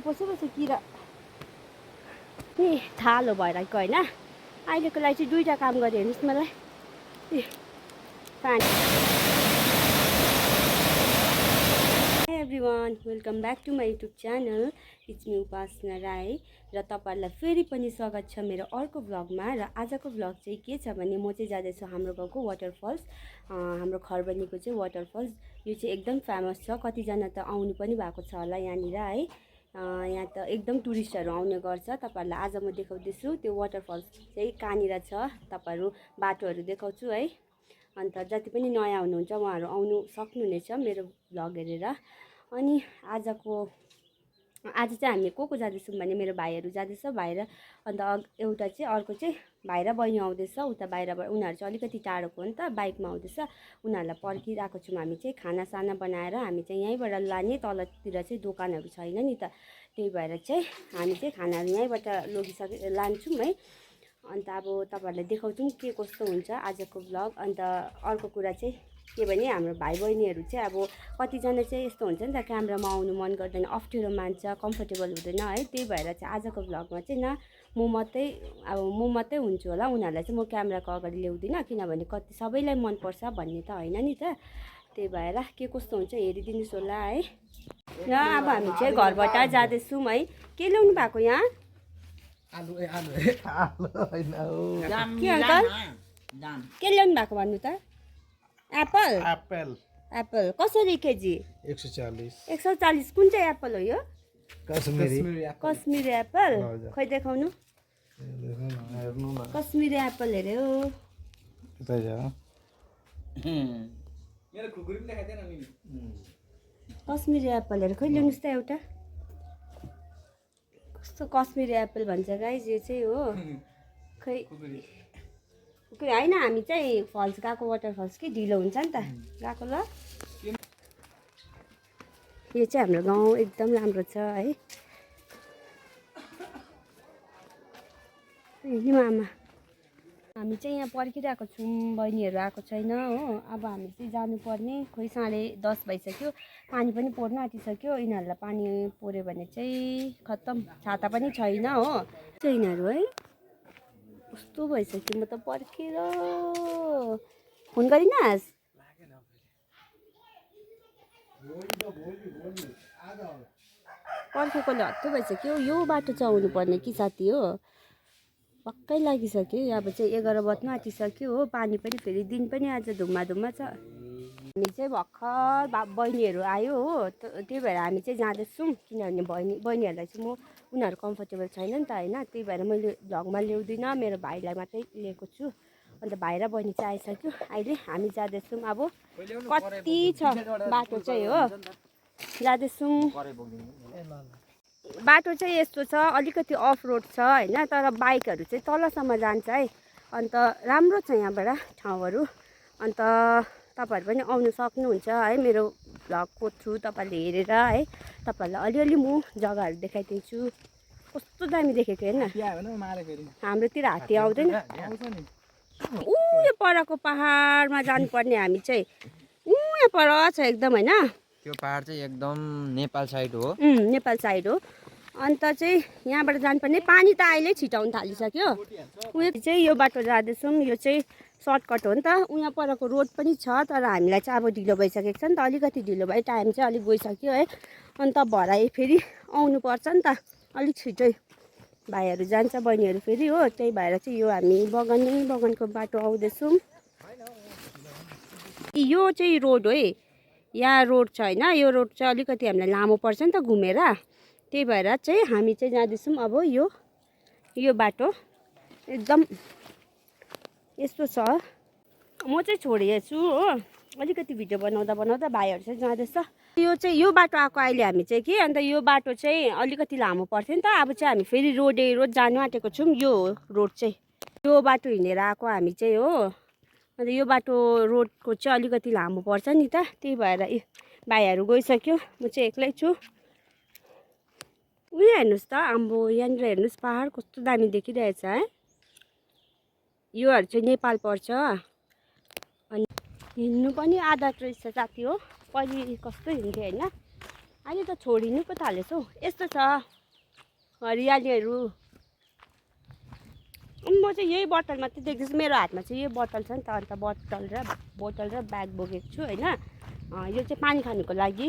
पस्यो किरा ए थालो भइरहेको होइन अहिलेको लागि चाहिँ दुईवटा काम गरे हेर्नुहोस् मलाई पानी everyone welcome back to my YouTube channel it's me Upasana Rai र तपाईँहरूलाई फेरि पनि स्वागत छ मेरो अर्को भ्लगमा। र आजको भ्लग चाहिँ के छ भने म चाहिँ जाँदैछु हाम्रो गाउँको वाटरफल्स, हाम्रो खरबनीको चाहिँ वाटरफल्स। यो चाहिँ एकदम फेमस छ, कतिजना त आउनु पनि भएको छ होला यहाँनिर है। यहाँ त एकदम टुरिस्टहरू आउने गर्छ। तपाईँहरूलाई आज म देखाउँदैछु त्यो वाटरफल्स चाहिँ कहाँनिर छ, तपाईँहरू बाटोहरू देखाउँछु है। अन्त जति पनि नयाँ हुनुहुन्छ उहाँहरू आउनु सक्नुहुनेछ मेरो भ्लग हेरेर। अनि आज चाहिँ हामी को जाँदैछौँ भने मेरो भाइहरू जाँदैछ, भाइ र अन्त एउटा चाहिँ अर्को चाहिँ भाइ र बहिनी आउँदैछ उता बाहिरबाट। उनीहरू चाहिँ अलिकति टाढोको हो नि त, बाइकमा आउँदैछ। उनीहरूलाई पर्खिरहेको छौँ हामी चाहिँ खानासाना बनाएर। हामी चाहिँ यहीँबाट लाने, तलतिर चाहिँ दोकानहरू छैन नि त, त्यही भएर चाहिँ हामी चाहिँ खानाहरू यहीँबाट लान्छौँ है। अन्त अब तपाईँहरूलाई देखाउँछौँ के कस्तो हुन्छ आजको भ्लग। अन्त अर्को कुरा चाहिँ के भने हाम्रो भाइ बहिनीहरू चाहिँ अब कतिजना चाहिँ यस्तो हुन्छ नि त, क्यामेरामा आउनु मन गर्दैन, अप्ठ्यारो मान्छ, कम्फर्टेबल हुँदैन है। त्यही भएर चाहिँ आजको भ्लगमा चाहिँ म मात्रै हुन्छु होला। उनीहरूलाई चाहिँ म क्यामेराको अगाडि ल्याउँदिनँ, किनभने कति सबैलाई मनपर्छ भन्ने त होइन नि त। त्यही भएर के कस्तो हुन्छ हेरिदिनुहोस् होला है। र अब हामी चाहिँ घरबाट जाँदैछौँ है। के ल्याउनु भएको यहाँ? आलु के अङ्कल के ल्याउनु भएको भन्नु त? एप्पल एप्पल कसरी केजी? 140। कुन चाहिँ एप्पल हो यो? कश्मीरी एप्पल। खोइ देखाउनु कश्मीरी एप्पल हेरे हो। कश्मीरी एप्पलहरू खोइ ल्याउनुहोस् त एउटा। कस्तो कश्मीरी एप्पल भन्छ गाइज यो चाहिँ हो। खै होइन हामी चाहिँ फल्स गएको, वाटरफल्स कि ढिलो हुन्छ नि त गएको। ल यो चाहिँ हाम्रो गाउँ एकदम राम्रो छ है। आमा हामी चाहिँ यहाँ पर्खिरहेको छौँ, बहिनीहरू आएको छैन हो। अब हामी चाहिँ जानुपर्ने, खोइ 10:30 भइसक्यो, पानी पनि पर्नु आँटिसक्यो। यिनीहरूलाई पानी पऱ्यो भने चाहिँ खत्तम, छाता पनि छैन हो। यिनीहरू है कस्तो भइसक्यो, म त पर्खेर फोन गरिनस्। पर्खेकोले हत्तु भइसक्यो। यो बाटो चाहिँ आउनुपर्ने कि साथी हो, पक्कै लागिसक्यो। अब चाहिँ 11 बज्नु आँटिसक्यो हो। पानी पनि फेरि दिन पनि आज धुम्मा छ। हामी चाहिँ भर्खर बहिनीहरू आयो हो, त्यही भएर हामी चाहिँ जाँदैछौँ। किनभने बहिनीहरूलाई चाहिँ उनीहरू कम्फर्टेबल छैन नि त होइन। त्यही भएर मैले भ्लगमा ल्याउँदिनँ, मेरो भाइलाई मात्रै लिएको छु। अन्त भाइ र बहिनी चाहिँ आइसक्यो, अहिले हामी जाँदैछौँ। अब कति छ बाटो चाहिँ हो, जाँदैछौँ। बाटो चाहिँ यस्तो छ, अलिकति अफ रोड छ होइन, तर बाइकहरू चाहिँ तलसम्म जान्छ है। अन्त राम्रो छ यहाँबाट ठाउँहरू। अन्त तपाईँहरू पनि आउनु सक्नुहुन्छ है मेरो भ्लगको थ्रु। तपाईँहरूले हेरेर है, तपाईँहरूलाई अलिअलि म जग्गाहरू देखाइदिन्छु। कस्तो दामी देखेको हेर्न। हाम्रोतिर हात्ती आउँदैन। यो परको पहाडमा जानुपर्ने हामी चाहिँ, यहाँ पर छ एकदम होइन। त्यो पहाड चाहिँ एकदम नेपाल साइड हो। नेपाल साइड हो। अन्त चाहिँ यहाँबाट जानुपर्ने, पानी त अहिले छिटाउनु थालिसक्यो। उयो चाहिँ यो बाटो जाँदैछौँ, यो चाहिँ सर्टकट हो नि त। उहाँ परको रोड पनि छ, तर हामीलाई चाहिँ अब ढिलो भइसकेको छ नि त, अलिकति ढिलो भयो, टाइम चाहिँ अलिक गइसक्यो है। अन्त भरे फेरि आउनुपर्छ नि त अलिक छिटै। भाइहरू जान्छ, बहिनीहरू फेरि हो। त्यही भएर चाहिँ यो हामी बगानको बाटो आउँदैछौँ। यो चाहिँ रोड हो है, यहाँ रोड छ होइन। यो रोड चाहिँ अलिकति हामीलाई लामो पर्छ नि त घुमेर, त्यही भएर चाहिँ हामी चाहिँ जाँदैछौँ। अब यो बाटो एकदम यस्तो छ। म चाहिँ छोडेछु हो, अलिकति भिडियो बनाउँदा भाइहरू चाहिँ जाँदैछ। यो बाटो आएको अहिले हामी चाहिँ कि। अन्त यो बाटो चाहिँ अलिकति लामो पर्थ्यो नि त। अब चाहिँ हामी फेरि रोड जानु आँटेको छौँ। यो रोड चाहिँ यो बाटो हिँडेर आएको हामी चाहिँ हो। अन्त यो बाटो रोडको चाहिँ अलिकति लामो पर्छ नि त, त्यही भएर भाइहरू गइसक्यो, म चाहिँ एक्लै छु। उयो हेर्नुहोस् त, आम्बो यहाँनिर हेर्नुहोस्, पहाड कस्तो दामी देखिरहेछ है। योहरू चाहिँ नेपाल पर्छ। अनि हिँड्नु पनि आधा रहेछ साथी हो, पहिले कस्तो हिँड्थ्यो होइन। अहिले त छोडिनु पो थालेछ हौ। यस्तो छ हरियालीहरू। म चाहिँ यही बोतल मात्रै देख्दैछु। मेरो हातमा चाहिँ यही बोतल छ नि त, अन्त बोतल र ब्याग बोकेको छु होइन। यो चाहिँ पानी खानुको लागि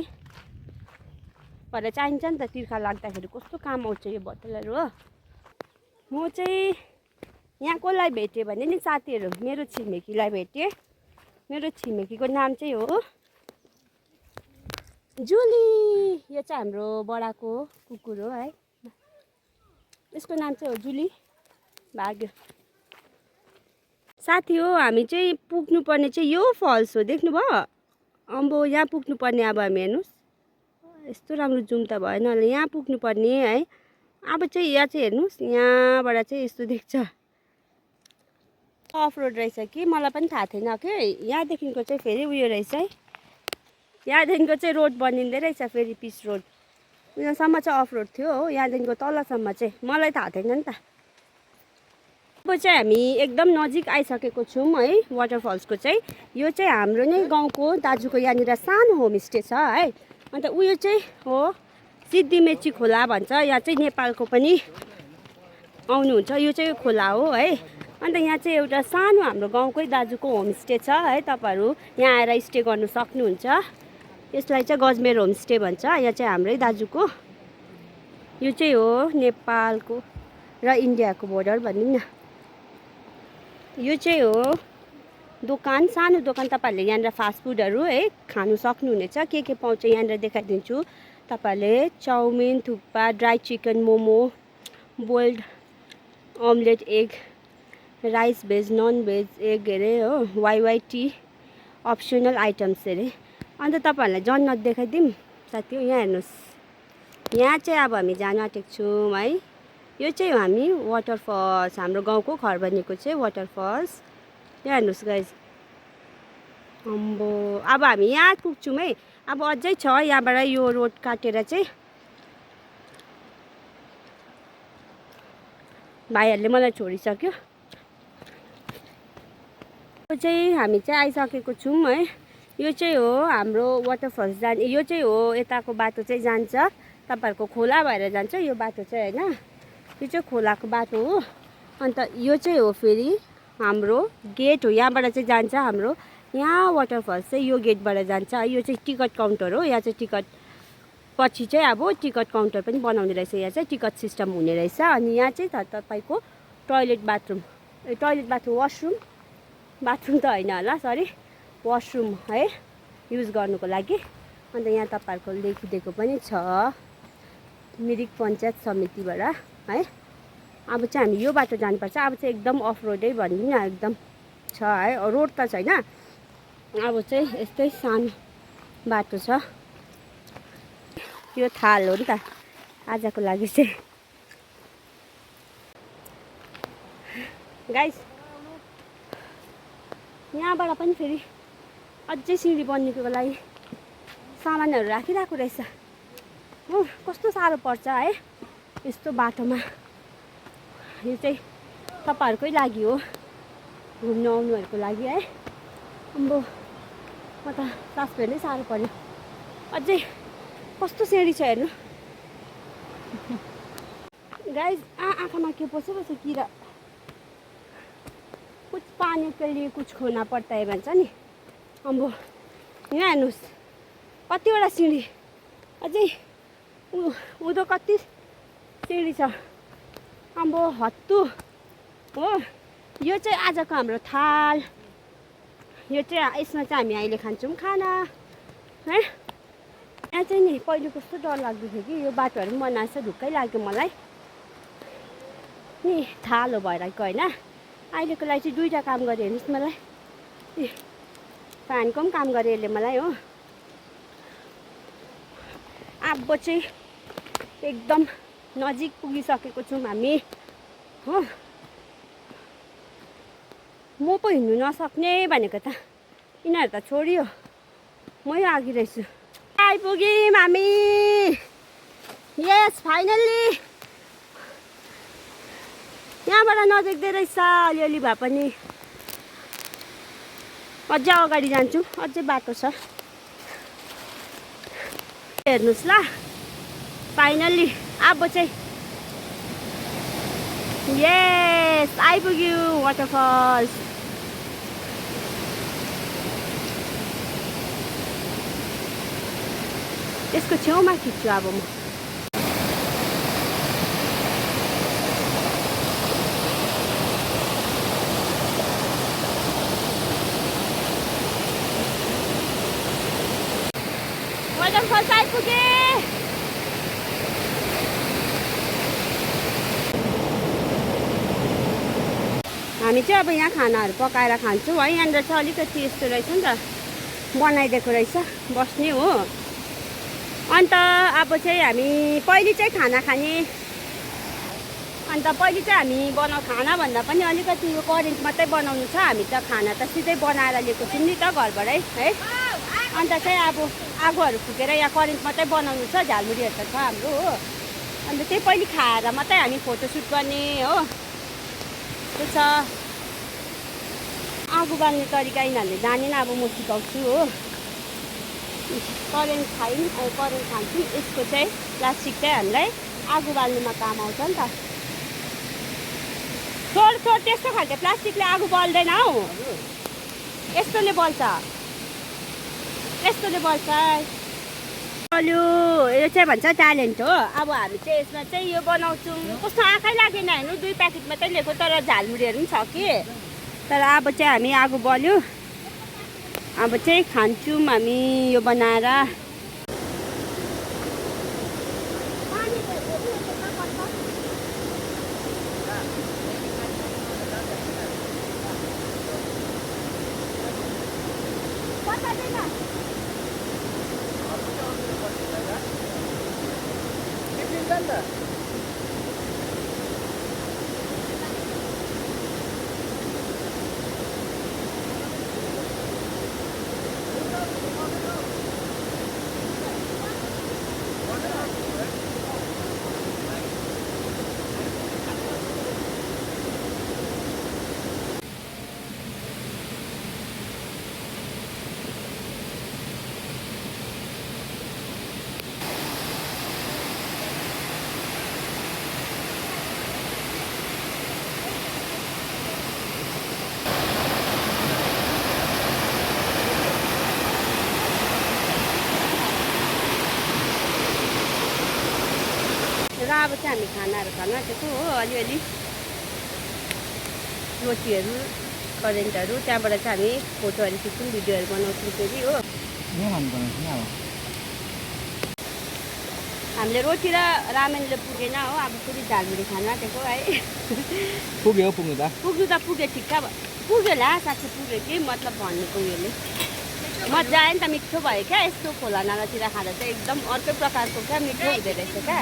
भएर चाहिन्छ नि त, तिर्खा लाग्दाखेरि कस्तो काम आउँछ यो बोतलहरू हो। म चाहिँ यहाँ कसलाई भेटेँ भने नि साथीहरू, मेरो छिमेकीलाई भेटेँ। मेरो छिमेकीको नाम चाहिँ हो जुली। यो चाहिँ हाम्रो बडाको कुकुर हो है, यसको नाम चाहिँ हो जुली। भाग्यो साथी हो। हामी चाहिँ पुग्नुपर्ने चाहिँ यो फल्स हो, देख्नुभयो? अम्बो यहाँ पुग्नुपर्ने। अब हामी हेर्नुहोस्, यस्तो राम्रो जुम त भएन होला। यहाँ पुग्नुपर्ने है। अब चाहिँ यहाँ चाहिँ हेर्नुहोस्, यहाँबाट चाहिँ यस्तो देख्छ। अफ रोड रहेछ कि मलाई पनि थाहा थिएन कि। यहाँदेखिको चाहिँ फेरि उयो रहेछ है, यहाँदेखिको चाहिँ रोड बनिँदै रहेछ फेरि, पिच रोड। यहाँसम्म चाहिँ अफ रोड थियो हो, यहाँदेखिको तलसम्म चाहिँ मलाई थाहा थिएन नि त। अब चाहिँ हामी एकदम नजिक आइसकेको छौँ है वाटरफल्सको चाहिँ। यो चाहिँ हाम्रो नै गाउँको दाजुको यहाँनिर सानो होमस्टे छ है। अन्त उयो चाहिँ हो सिद्धिमेची खोला भन्छ। यहाँ चाहिँ नेपालको पनि आउनुहुन्छ। यो चाहिँ खोला हो है। अन्त यहाँ चाहिँ एउटा सानो हाम्रो गाउँकै दाजुको होमस्टे छ है। तपाईँहरू यहाँ आएर स्टे गर्नु सक्नुहुन्छ। यसलाई चाहिँ गजमेर होमस्टे भन्छ। यहाँ चाहिँ हाम्रै दाजुको। यो चाहिँ हो नेपालको र इन्डियाको बोर्डर भनौँ न। यो चाहिँ हो दोकान, सानो दोकान। तपाईँहरूले यहाँनिर फास्टफुडहरू है खानु सक्नुहुनेछ। के पाउँछ यहाँनिर देखाइदिन्छु तपाईँहरूले। Chowmein, thukpa, dry chicken, momo, boiled omelette, egg, rice veg, non veg, egg अरे हो, वाइटी अप्सनल आइटम्स अरे। अन्त तपाईँहरूलाई जन्नत देखाइदिउँ साथी हो। यहाँ हेर्नुहोस्, यहाँ चाहिँ अब हामी जान आँटेको छौँ है। यो चाहिँ हामी वाटरफल्स, हाम्रो गाउँको खरबनीको चाहिँ वाटरफल्स। यहाँ हेर्नुहोस् गाइज। अम्बो अब हामी यहाँ पुग्छौँ है। अब अझै छ, यहाँबाट यो रोड काटेर चाहिँ भाइहरूले मलाई छोडिसक्यो। यो चाहिँ हामी चाहिँ आइसकेको छौँ है। यो चाहिँ हो हाम्रो वाटरफल्स जाने। यो चाहिँ हो यताको बाटो चाहिँ जान्छ, तपाईँहरूको खोला भएर जान्छ यो बाटो चाहिँ होइन। यो चाहिँ खोलाको बाटो हो। अन्त यो चाहिँ हो फेरि हाम्रो गेट हो, यहाँबाट चाहिँ जान्छ हाम्रो यहाँ वाटरफल्स चाहिँ। यो गेटबाट जान्छ। यो चाहिँ टिकट काउन्टर हो। यहाँ चाहिँ टिकट पछि चाहिँ अब टिकट काउन्टर पनि बनाउने रहेछ। यहाँ चाहिँ टिकट सिस्टम हुने रहेछ। अनि यहाँ चाहिँ तपाईँको toilet bathroom, toilet bathroom washroom, bathroom त होइन होला सरी, वासरुम है युज गर्नुको लागि। अन्त यहाँ तपाईँहरूको लेखिदिएको पनि छ मिरिक पञ्चायत समितिबाट है। अब चाहिँ हामी यो बाटो जानुपर्छ। अब चाहिँ एकदम अफ रोडै भनिदिउँ न, एकदम छ है, रोड त छैन। अब चाहिँ यस्तै सानो बाटो छ। यो थाल हो नि त आजको लागि चाहिँ। गाइस यहाँबाट पनि फेरि अझै सिँढी बन्नेको लागि सामानहरू राखिरहेको रहेछ हो। कस्तो साह्रो पर्छ है यस्तो बाटोमा। यो चाहिँ तपाईँहरूकै लागि हो, घुम्नु आउनुहरूको लागि है। अम्बो म त सास फेर्नै साह्रो पर्यो। अझै कस्तो सिँढी छ हेर्नु गाइस। आँखामा के पस्यो किरा। कुछ पानी के लिए कुछ खोना पर्ता है भन्छ नि। अम्बो यहाँ हेर्नुहोस् कतिवटा सिँढी, अझै उँधो कति सिँढी छ। अम्बो हत्तु हो। यो चाहिँ आजको हाम्रो थाल। यो चाहिँ यसमा चाहिँ हामी अहिले खान्छौँ खाना है। यहाँ चाहिँ नि पहिले कस्तो डर लाग्दो थियो कि यो बाटोहरू पनि बनाएछ, ढुक्कै लाग्यो मलाई नि। थाल हो भइरहेको होइन। अहिलेको लागि चाहिँ दुईवटा काम गरेँ हेर्नुहोस् मलाई। फ्यानको पनि काम गरेँ यसले मलाई हो। अब चाहिँ एकदम नजिक पुगिसकेको छौँ हामी हो। म पो हिँड्नु नसक्ने भनेको त, यिनीहरू त छोडियो, मै अघि रहेछु। आइपुग्यौँ हामी। यस फाइनल्ली। यहाँबाट नदेख्दै रहेछ अलिअलि भए पनि। अझै अगाडि जान्छु, अझै बाटो छ। हेर्नुहोस् ल फाइनल्ली अब चाहिँ यस आइपुग्यो वाटरफल्स। यसको छेउमा खिच्छु अब म। वाटरफल्स आइपुगे। हामी चाहिँ अब यहाँ खानाहरू पकाएर खान्छौँ है। यहाँनिर चाहिँ अलिकति यस्तो रहेछ नि त, बनाइदिएको रहेछ बस्ने हो। अन्त अब चाहिँ हामी पहिले चाहिँ खाना खाने, अन्त पहिले चाहिँ हामी खाना भन्दा पनि अलिकति यो करेन्ट मात्रै बनाउनु छ। हामी त खाना त सिधै बनाएर लिएको छौँ नि त घरबाटै है। अन्त चाहिँ अब आगोहरू फुकेर यहाँ करेन्ट मात्रै बनाउनु छ, झालमुरीहरू त छ हाम्रो हो। अन्त त्यही पहिले खाएर मात्रै हामी फोटोसुट गर्ने हो। त्यो छ आगो बाल्ने तरिका यिनीहरूले जानेन, अब म सिकाउँछु हो। करेन्ट खान्छौँ। यसको चाहिँ प्लास्टिक चाहिँ हामीलाई आगो बाल्नुमा काम आउँछ नि त। छोड त्यस्तो खालको प्लास्टिकले आगो बल्दैन हौ। यस्तोले बल्छ, यस्तोले बल्छ। चल्यो, यो चाहिँ भन्छ ट्यालेन्ट हो। अब हामी चाहिँ यसमा चाहिँ यो बनाउँछौँ। कस्तो आँखै लागेन हेर्नु, 2 प्याकेट मात्रै लिएको तर झालमुरीहरू पनि छ कि। तर अब चाहिँ हामी आगो बल्यो, अब चाहिँ खान्छौँ हामी यो बनाएर। र अब चाहिँ हामी खानाहरू खान आँटेको हो। अलिअलि रोटीहरू, करेन्टहरू, त्यहाँबाट चाहिँ हामी फोटोहरू खिच्छौँ, भिडियोहरू बनाउँछौँ फेरि हो। हामीले रोटी र रामेनले पुगेन हो। अब फेरि झालमुरी खान आँटेको है। पुग्यो पुग्यो ठिक छ, पुग्यो ला, साँच्चै पुग्यो कि मतलब भनेको उयोले। मजा आयो नि त, मिठो भयो क्या। यस्तो खोला नालातिर खाँदा चाहिँ एकदम अर्कै प्रकारको क्या मिठो हुँदो रहेछ क्या।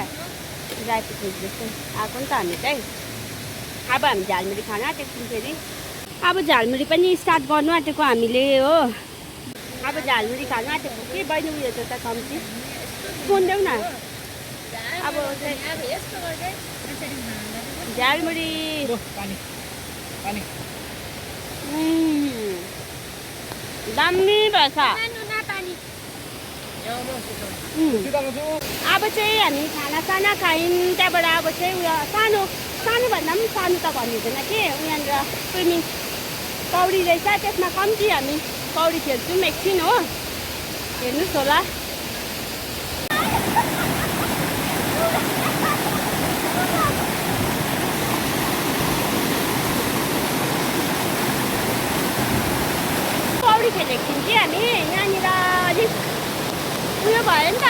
ड्राई फ्रुट जस्तो आएको नि त हामी चाहिँ। अब हामी झालमुरी खान आँटेको छौँ फेरि। अब झालमुरी पनि स्टार्ट गर्नु आँटेको हामीले हो। अब झालमुरी खान आँटेको कि बहिनी उयो छ त कम्ती सुन्देऊ न। अब झालमुरी दामी भएछ। अब चाहिँ हामी खाना खायौँ, त्यहाँबाट अब चाहिँ उयो सानो भन्दा पनि सानो त भन्नु हुँदैन कि। उहाँनिर स्विमिङ पौडी रहेछ, त्यसमा कम्ती हामी पौडी खेल्छौँ एकछिन हो। हेर्नुहोस् होला। पौडी खेलेको थियौँ कि हामी यहाँनिर। अलिक उयो भयो नि त,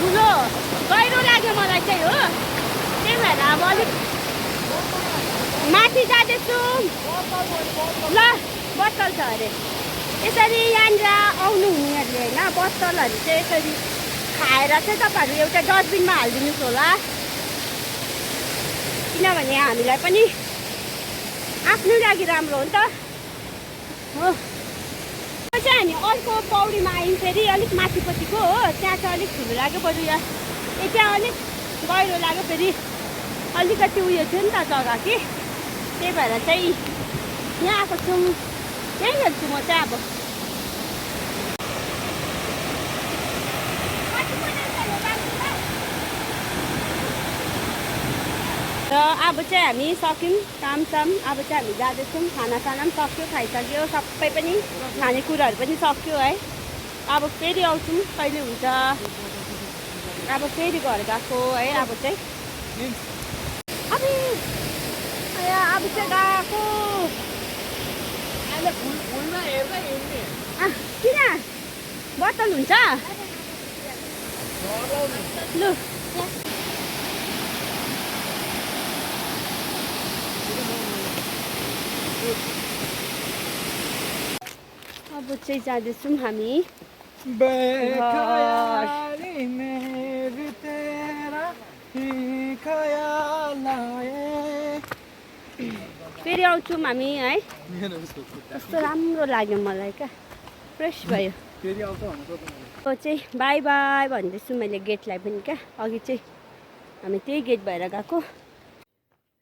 ठुलो गहिरो लाग्यो मलाई चाहिँ हो। त्यही भएर अब अलिक माथि जाँदैछु ल। बत्तल छ अरे यसरी यहाँनिर आउनु हुनेहरूले होइन। बत्तलहरू चाहिँ यसरी खाएर चाहिँ तपाईँहरू एउटा डस्टबिनमा हालिदिनुहोस् होला, किनभने हामीलाई पनि आफ्नो लागि राम्रो हो नि त हो। चाहिँ हामी अर्को पौडीमा आयौँ फेरि, अलिक माथिपट्टिको हो। त्यहाँ चाहिँ अलिक ठुलो लाग्यो, बरु यहाँ त्यहाँ अलिक गहिरो लाग्यो। फेरि अलिकति उयो थियो नि त जग्गा कि, त्यही भएर चाहिँ यहाँ आएको छौँ। यहीँ हेर्छु म चाहिँ। अब र अब चाहिँ हामी सक्यौँ कामसाम। अब चाहिँ हामी जाँदैछौँ, खानासाना पनि सक्यो, खाइसक्यो, सबै पनि खानेकुराहरू पनि सक्यो है। अब फेरि आउँछौँ कहिले हुन्छ, अब फेरि घर गएको है। अब चाहिँ अब चाहिँ गएको किन बोतल हुन्छ लु। अब चाहिँ जाँदैछौँ हामी फेरि आउँछौँ हामी है। कस्तो राम्रो लाग्यो मलाई क्या, फ्रेस भयो। अब चाहिँ बाई बाई भन्दैछु मैले गेटलाई पनि क्या। अघि चाहिँ हामी त्यही गेट भएर गएको,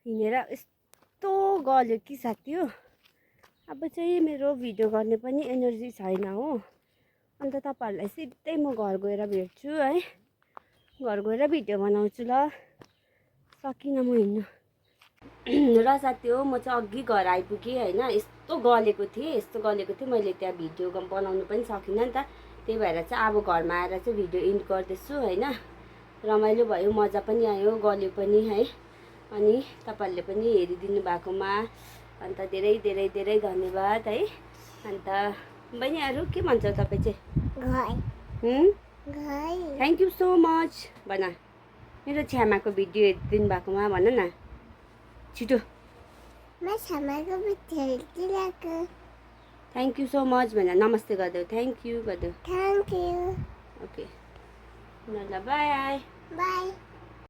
हिँडेर यस्तो गल्यो कि साथी हो। अब चाहिँ मेरो भिडियो गर्ने पनि एनर्जी छैन हो। अन्त तपाईँहरूलाई सिधै म घर गएर भेट्छु है। घर गएर भिडियो बनाउँछु ल। सकिनँ म हिँड्नु र साथी हो। म चाहिँ अघि घर आइपुगेँ होइन। यस्तो गलेको थिएँ मैले त्यहाँ भिडियो बनाउनु पनि सकिनँ नि त। त्यही भएर चाहिँ अब घरमा आएर चाहिँ भिडियो एन्ड गर्दैछु होइन। रमाइलो भयो, मजा पनि आयो, गल्यो पनि है। अनि तपाईँहरूले पनि हेरिदिनु भएकोमा अन्त धेरै धेरै धेरै धन्यवाद है। अन्त बहिनीहरू के भन्छ तपाईँ चाहिँ? थ्याङ्क यू सो मच भन। मेरो छ्यामाको भिडियो हेरिदिनु भएकोमा भन न छिटो। थ्याङ्क यू सो मच भन। नमस्ते गरिदेऊ, थ्याङ्क यू गरिदेऊ। ओके ल बाई बाई।